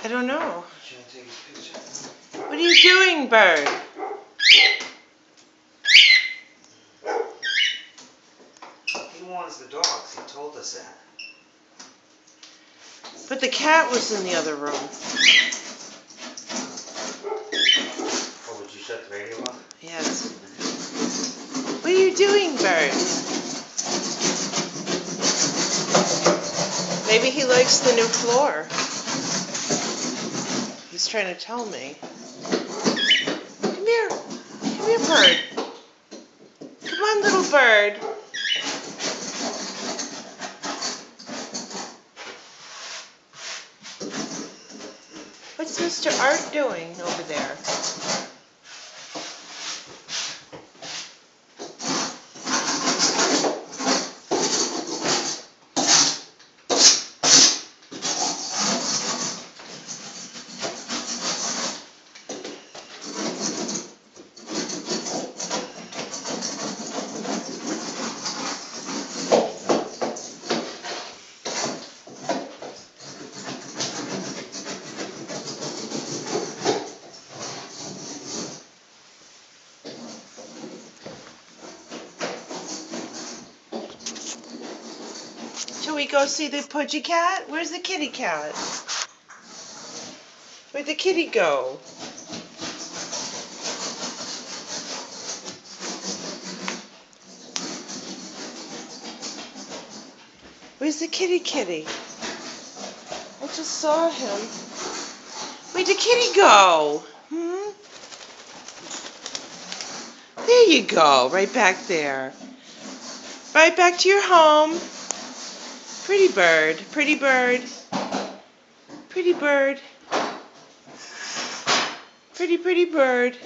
I don't know. Should I take his picture? What are you doing, bird? He wants the dogs. He told us that. But the cat was in the other room. Oh, would you shut the radio off? Yes. What are you doing, bird? Maybe he likes the new floor. He's trying to tell me. Come here. Come here, bird. Come on, little bird. What's Mr. Art doing over there? Shall we go see the Pudgy cat? Where's the kitty cat? Where'd the kitty go? Where's the kitty? I just saw him. Where'd the kitty go? There you go, right back there. Right back to your home. Pretty bird, pretty bird. Pretty bird. Pretty bird.